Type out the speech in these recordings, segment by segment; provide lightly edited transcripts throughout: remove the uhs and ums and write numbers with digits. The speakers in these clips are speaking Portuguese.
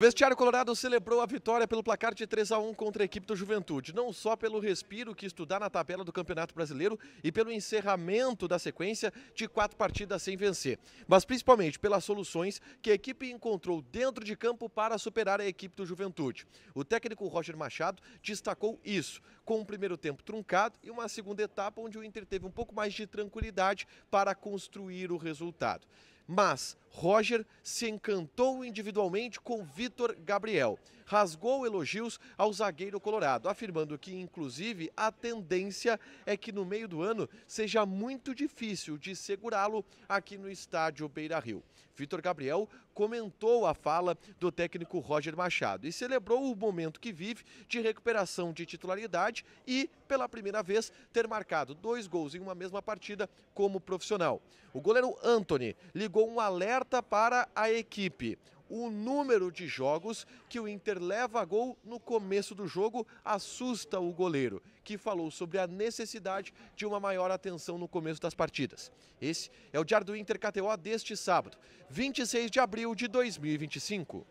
O vestiário colorado celebrou a vitória pelo placar de 3-1 contra a equipe do Juventude, não só pelo respiro que estudar na tabela do Campeonato Brasileiro e pelo encerramento da sequência de 4 partidas sem vencer, mas principalmente pelas soluções que a equipe encontrou dentro de campo para superar a equipe do Juventude. O técnico Roger Machado destacou isso, com um primeiro tempo truncado e uma segunda etapa onde o Inter teve um pouco mais de tranquilidade para construir o resultado. Mas Roger se encantou individualmente com Vitor Gabriel. Rasgou elogios ao zagueiro colorado, afirmando que, inclusive, a tendência é que no meio do ano seja muito difícil de segurá-lo aqui no estádio Beira-Rio. Vitor Gabriel comentou a fala do técnico Roger Machado e celebrou o momento que vive de recuperação de titularidade e, pela primeira vez, ter marcado 2 gols em uma mesma partida como profissional. O goleiro Antony ligou um alerta para a equipe. O número de jogos que o Inter leva a gol no começo do jogo assusta o goleiro, que falou sobre a necessidade de uma maior atenção no começo das partidas. Esse é o Diário do Inter KTO deste sábado, 26 de abril de 2025.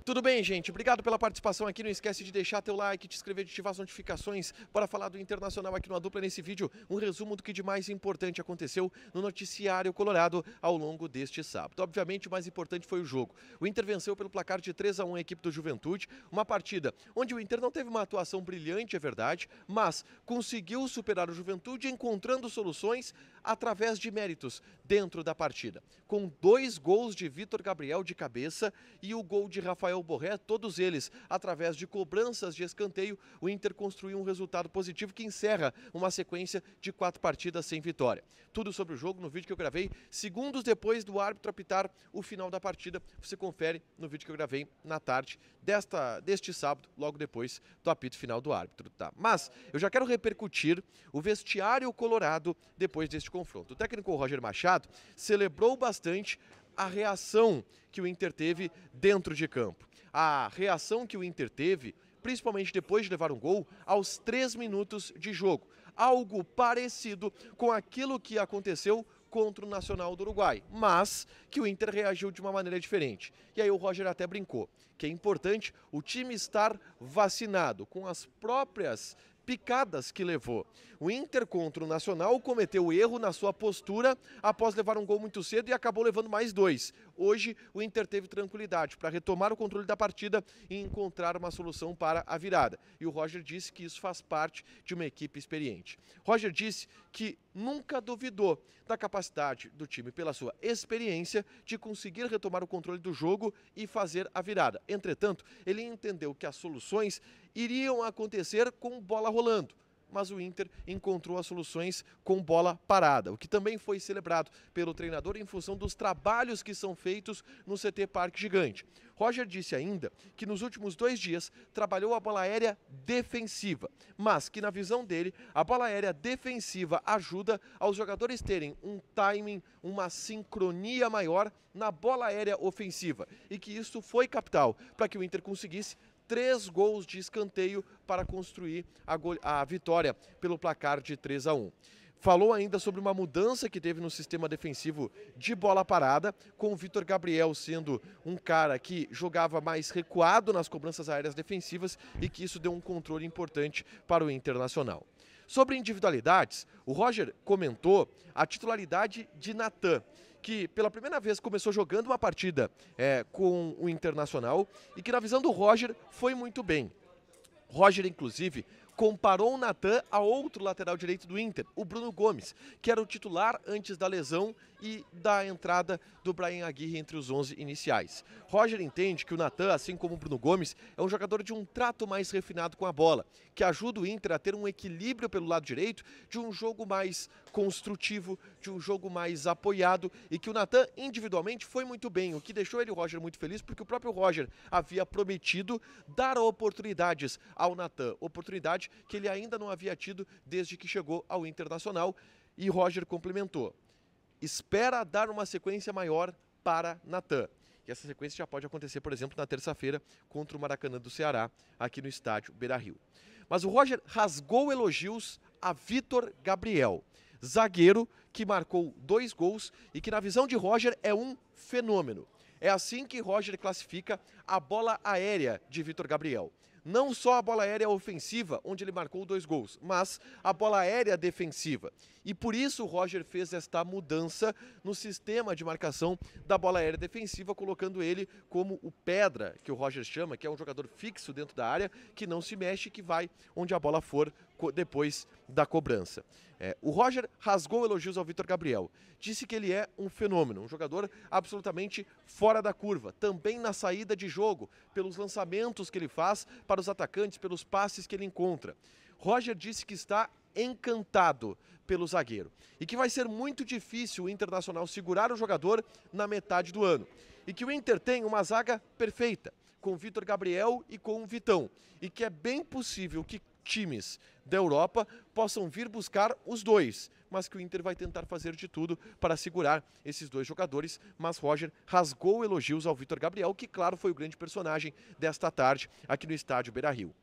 Tudo bem, gente? Obrigado pela participação aqui. Não esquece de deixar teu like, de inscrever, de ativar as notificações para falar do Internacional aqui no A Dupla. Nesse vídeo, um resumo do que de mais importante aconteceu no noticiário colorado ao longo deste sábado. Obviamente, o mais importante foi o jogo. O Inter venceu pelo placar de 3-1 a equipe do Juventude, uma partida onde o Inter não teve uma atuação brilhante, é verdade, mas conseguiu superar o Juventude encontrando soluções através de méritos dentro da partida. Com 2 gols de Vitor Gabriel de cabeça e o gol de Rafael Borré, todos eles através de cobranças de escanteio, o Inter construiu um resultado positivo que encerra uma sequência de 4 partidas sem vitória. Tudo sobre o jogo no vídeo que eu gravei segundos depois do árbitro apitar o final da partida. Você confere no vídeo que eu gravei na tarde deste sábado, logo depois do apito final do árbitro, tá? Mas eu já quero repercutir o vestiário colorado depois deste confronto. O técnico Roger Machado celebrou bastante a reação que o Inter teve dentro de campo. A reação que o Inter teve, principalmente depois de levar um gol, aos 3 minutos de jogo. Algo parecido com aquilo que aconteceu contra o Nacional do Uruguai, mas que o Inter reagiu de uma maneira diferente. E aí o Roger até brincou que é importante o time estar vacinado com as próprias picadas que levou. O Inter contra o Nacional cometeu erro na sua postura após levar um gol muito cedo e acabou levando mais 2. Hoje o Inter teve tranquilidade para retomar o controle da partida e encontrar uma solução para a virada. E o Roger disse que isso faz parte de uma equipe experiente. Roger disse que nunca duvidou da capacidade do time, pela sua experiência, de conseguir retomar o controle do jogo e fazer a virada. Entretanto, ele entendeu que as soluções iriam acontecer com bola rolando, mas o Inter encontrou as soluções com bola parada, o que também foi celebrado pelo treinador em função dos trabalhos que são feitos no CT Parque Gigante. Roger disse ainda que nos últimos 2 dias trabalhou a bola aérea defensiva, mas que na visão dele a bola aérea defensiva ajuda aos jogadores terem um timing, uma sincronia maior na bola aérea ofensiva e que isso foi capital para que o Inter conseguisse 3 gols de escanteio para construir a vitória pelo placar de 3-1. Falou ainda sobre uma mudança que teve no sistema defensivo de bola parada, com o Vitor Gabriel sendo um cara que jogava mais recuado nas cobranças aéreas defensivas e que isso deu um controle importante para o Internacional. Sobre individualidades, o Roger comentou a titularidade de Natan, que pela primeira vez começou jogando uma partida com o Internacional e que na visão do Roger foi muito bem. Roger, inclusive, comparou o Natan a outro lateral direito do Inter, o Bruno Gomes, que era o titular antes da lesão e da entrada do Bryan Aguirre entre os 11 iniciais. Roger entende que o Natan, assim como o Bruno Gomes, é um jogador de um trato mais refinado com a bola, que ajuda o Inter a ter um equilíbrio pelo lado direito, de um jogo mais construtivo, de um jogo mais apoiado, e que o Natan individualmente foi muito bem, o que deixou ele, o Roger, muito feliz, porque o próprio Roger havia prometido dar oportunidades ao Natan, oportunidade que ele ainda não havia tido desde que chegou ao Internacional, e Roger complementou: espera dar uma sequência maior para Natan. E essa sequência já pode acontecer, por exemplo, na terça-feira contra o Maracanã do Ceará, aqui no estádio Beira-Rio. Mas o Roger rasgou elogios a Vitor Gabriel. zagueiro que marcou 2 gols e que, na visão de Roger, é um fenômeno. É assim que Roger classifica a bola aérea de Vitor Gabriel. Não só a bola aérea ofensiva, onde ele marcou 2 gols, mas a bola aérea defensiva. E por isso o Roger fez esta mudança no sistema de marcação da bola aérea defensiva, colocando ele como o pedra, que o Roger chama, que é um jogador fixo dentro da área, que não se mexe, que vai onde a bola for depois da cobrança. O Roger rasgou elogios ao Vitor Gabriel. Disse que ele é um fenômeno, um jogador absolutamente fora da curva. Também na saída de jogo, pelos lançamentos que ele faz para os atacantes, pelos passes que ele encontra. Roger disse que está encantado pelo zagueiro e que vai ser muito difícil o Internacional segurar o jogador na metade do ano. E que o Inter tem uma zaga perfeita, com o Vitor Gabriel e com o Vitão. E que é bem possível que times da Europa possam vir buscar os dois, mas que o Inter vai tentar fazer de tudo para segurar esses 2 jogadores, mas Roger rasgou elogios ao Vitor Gabriel, que claro foi o grande personagem desta tarde aqui no estádio Beira-Rio.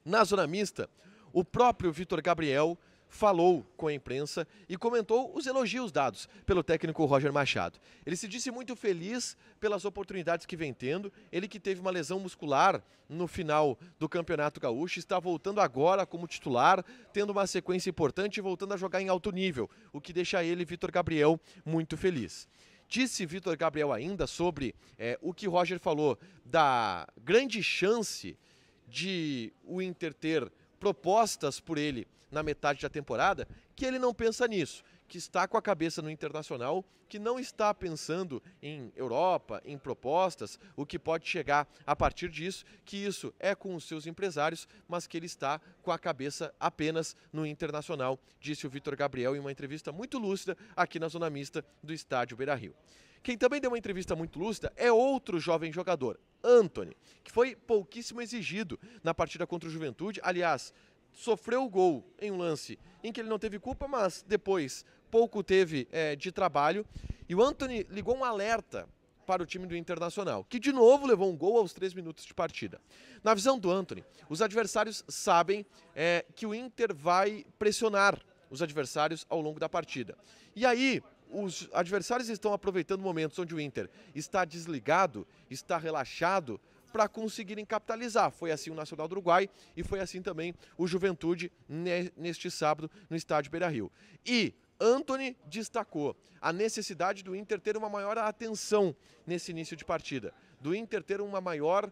Na zona mista, o próprio Vitor Gabriel falou com a imprensa e comentou os elogios dados pelo técnico Roger Machado. Ele se disse muito feliz pelas oportunidades que vem tendo, ele que teve uma lesão muscular no final do Campeonato Gaúcho, está voltando agora como titular, tendo uma sequência importante e voltando a jogar em alto nível, o que deixa ele, Vitor Gabriel, muito feliz. Disse Vitor Gabriel ainda sobre o que Roger falou da grande chance de o Inter ter propostas por ele na metade da temporada, que ele não pensa nisso, que está com a cabeça no Internacional, que não está pensando em Europa, em propostas, o que pode chegar a partir disso, que isso é com os seus empresários, mas que ele está com a cabeça apenas no Internacional, disse o Vitor Gabriel em uma entrevista muito lúcida aqui na zona mista do estádio Beira-Rio. Quem também deu uma entrevista muito lúcida é outro jovem jogador, Antony, que foi pouquíssimo exigido na partida contra o Juventude. Aliás, sofreu o gol em um lance em que ele não teve culpa, mas depois pouco teve de trabalho. E o Antony ligou um alerta para o time do Internacional, que de novo levou um gol aos 3 minutos de partida. Na visão do Antony, os adversários sabem que o Inter vai pressionar os adversários ao longo da partida. E aí, os adversários estão aproveitando momentos onde o Inter está desligado, está relaxado, para conseguirem capitalizar. Foi assim o Nacional do Uruguai e foi assim também o Juventude neste sábado no estádio Beira-Rio. E Antony destacou a necessidade do Inter ter uma maior atenção nesse início de partida, do Inter ter uma maior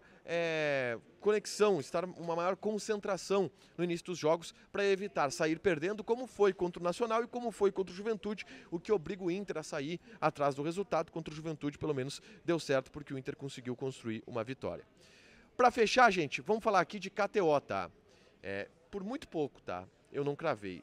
conexão, uma maior concentração no início dos jogos para evitar sair perdendo, como foi contra o Nacional e como foi contra o Juventude, o que obriga o Inter a sair atrás do resultado. Contra o Juventude, pelo menos, deu certo porque o Inter conseguiu construir uma vitória. Para fechar, gente, vamos falar aqui de KTO, tá? Por muito pouco, tá? Eu não cravei.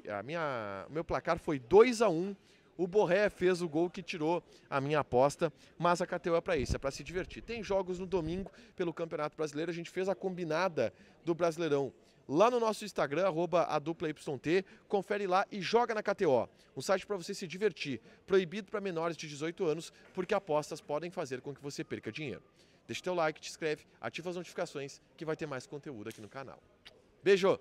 O meu placar foi 2-1. O Borré fez o gol que tirou a minha aposta, mas a KTO é para isso, é para se divertir. Tem jogos no domingo pelo Campeonato Brasileiro, a gente fez a combinada do Brasileirão lá no nosso Instagram, @AduplaYT, confere lá e joga na KTO. Um site para você se divertir, proibido para menores de 18 anos, porque apostas podem fazer com que você perca dinheiro. Deixa teu like, te inscreve, ativa as notificações que vai ter mais conteúdo aqui no canal. Beijo!